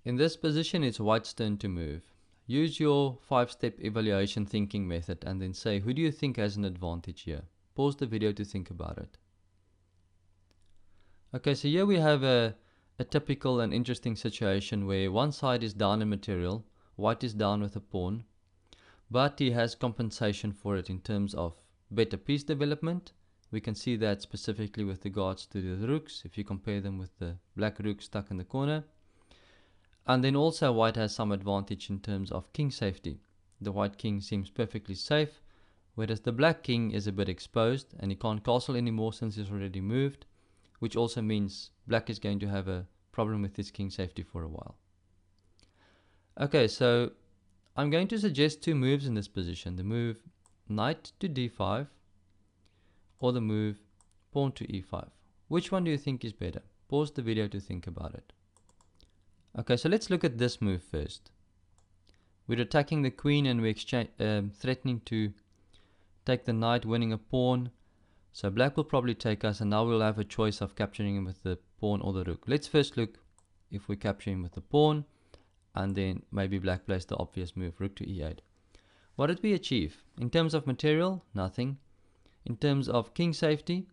In this position, it's white's turn to move. Use your 5-step evaluation thinking method and then say, who do you think has an advantage here? Pause the video to think about it. Okay, so here we have a typical and interesting situation where one side is down in material, white is down with a pawn, but he has compensation for it in terms of better piece development. We can see that specifically with regards to the rooks, if you compare them with the black rook stuck in the corner. And then also white has some advantage in terms of king safety. The white king seems perfectly safe, whereas the black king is a bit exposed and he can't castle anymore since he's already moved, which also means black is going to have a problem with his king safety for a while. Okay, so I'm going to suggest two moves in this position. The move knight to d5 or the move pawn to e5. Which one do you think is better? Pause the video to think about it. Okay, so let's look at this move first. We're attacking the queen and we're threatening to take the knight, winning a pawn. So black will probably take us, and now we'll have a choice of capturing him with the pawn or the rook. Let's first look if we capture him with the pawn, and then maybe black plays the obvious move, rook to e8. What did we achieve? In terms of material, nothing. In terms of king safety,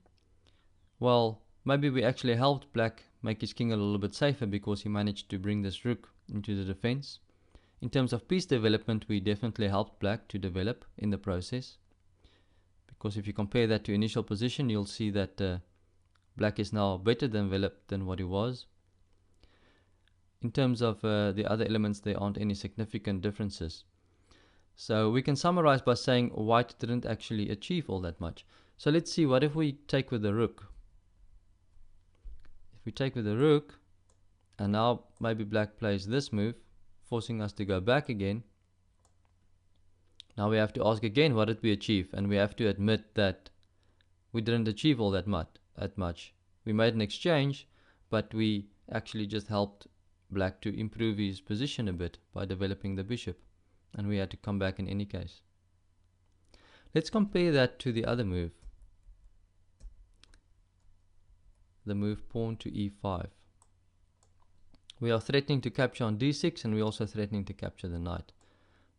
well, maybe we actually helped black make his king a little bit safer because he managed to bring this rook into the defense. In terms of piece development, we definitely helped black to develop in the process. Because if you compare that to initial position, you'll see that black is now better developed than what he was. In terms of the other elements, there aren't any significant differences. So we can summarize by saying white didn't actually achieve all that much. So let's see, what if we take with the rook? If we take with the rook, and now maybe black plays this move, forcing us to go back again. Now we have to ask again, what did we achieve? And we have to admit that we didn't achieve all that much. We made an exchange, but we actually just helped black to improve his position a bit by developing the bishop, and we had to come back in any case. Let's compare that to the other move, the move pawn to e5. We are threatening to capture on d6, and we're also threatening to capture the knight.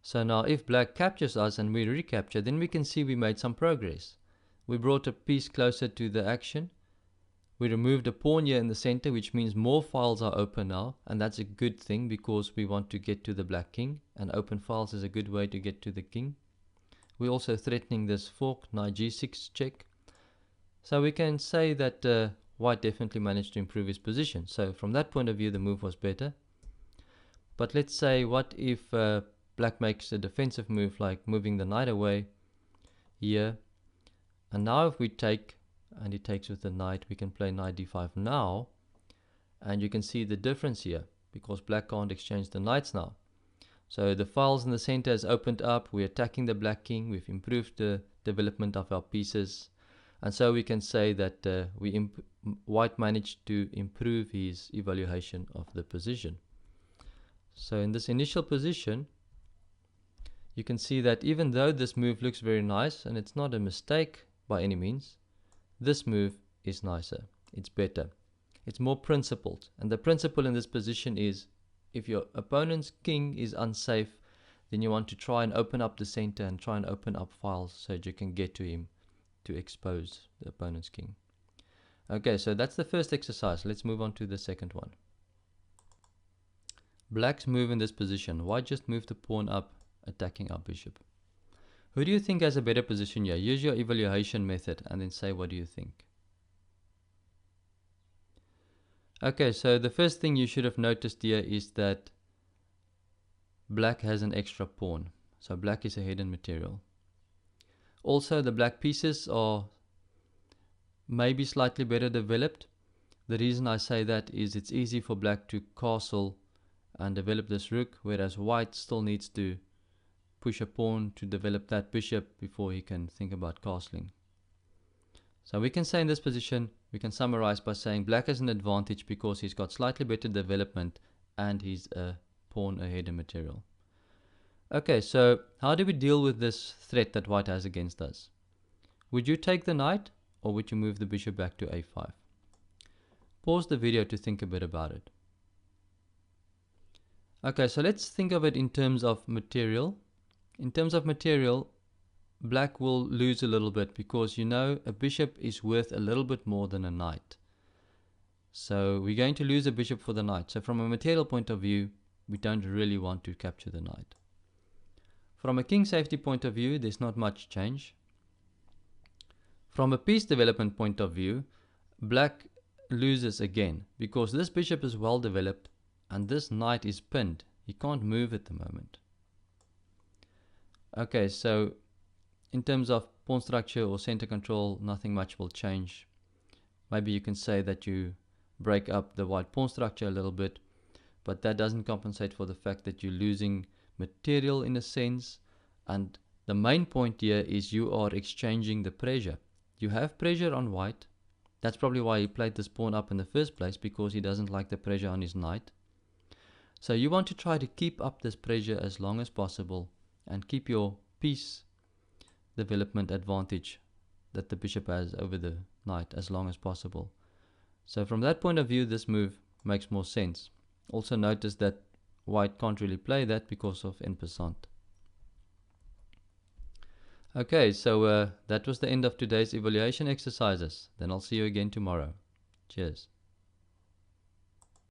So now if black captures us and we recapture, then we can see we made some progress. We brought a piece closer to the action. We removed a pawn here in the center, which means more files are open now, and that's a good thing because we want to get to the black king, and open files is a good way to get to the king. We're also threatening this fork, knight g6 check. So we can say that white definitely managed to improve his position. So from that point of view, the move was better. But let's say, what if black makes a defensive move like moving the knight away here, and now if we take and he takes with the knight, we can play knight d5 now, and you can see the difference here because black can't exchange the knights now. So the files in the center has opened up, we're attacking the black king, we've improved the development of our pieces, and so we can say that white managed to improve his evaluation of the position. So in this initial position, you can see that even though this move looks very nice, and it's not a mistake by any means, this move is nicer, it's better, it's more principled. And the principle in this position is, if your opponent's king is unsafe, then you want to try and open up the center and try and open up files so that you can get to him to expose the opponent's king. Okay, so that's the first exercise. Let's move on to the second one. Black's move in this position. White just moved the pawn up, attacking our bishop. Who do you think has a better position here? Use your evaluation method and then say, what do you think? Okay, so the first thing you should have noticed here is that black has an extra pawn. So black is ahead in material. Also, the black pieces are maybe slightly better developed. The reason I say that is it's easy for black to castle and develop this rook, whereas white still needs to push a pawn to develop that bishop before he can think about castling. So we can say in this position, we can summarize by saying black has an advantage because he's got slightly better development and he's a pawn ahead in material. Okay, so how do we deal with this threat that white has against us? Would you take the knight, or would you move the bishop back to a5? Pause the video to think a bit about it. Okay, so let's think of it in terms of material. In terms of material, black will lose a little bit because you know a bishop is worth a little bit more than a knight. So we're going to lose a bishop for the knight. So from a material point of view, we don't really want to capture the knight. From a king safety point of view, there's not much change. From a piece development point of view, black loses again because this bishop is well developed and this knight is pinned. He can't move at the moment. Okay, so in terms of pawn structure or center control, nothing much will change. Maybe you can say that you break up the white pawn structure a little bit, but that doesn't compensate for the fact that you're losing material in a sense. And the main point here is you are exchanging the pressure. You have pressure on white. That's probably why he played this pawn up in the first place, because he doesn't like the pressure on his knight. So you want to try to keep up this pressure as long as possible and keep your piece development advantage that the bishop has over the knight as long as possible. So from that point of view, this move makes more sense. Also notice that white can't really play that because of en passant. Okay, so that was the end of today's evaluation exercises. Then I'll see you again tomorrow. Cheers.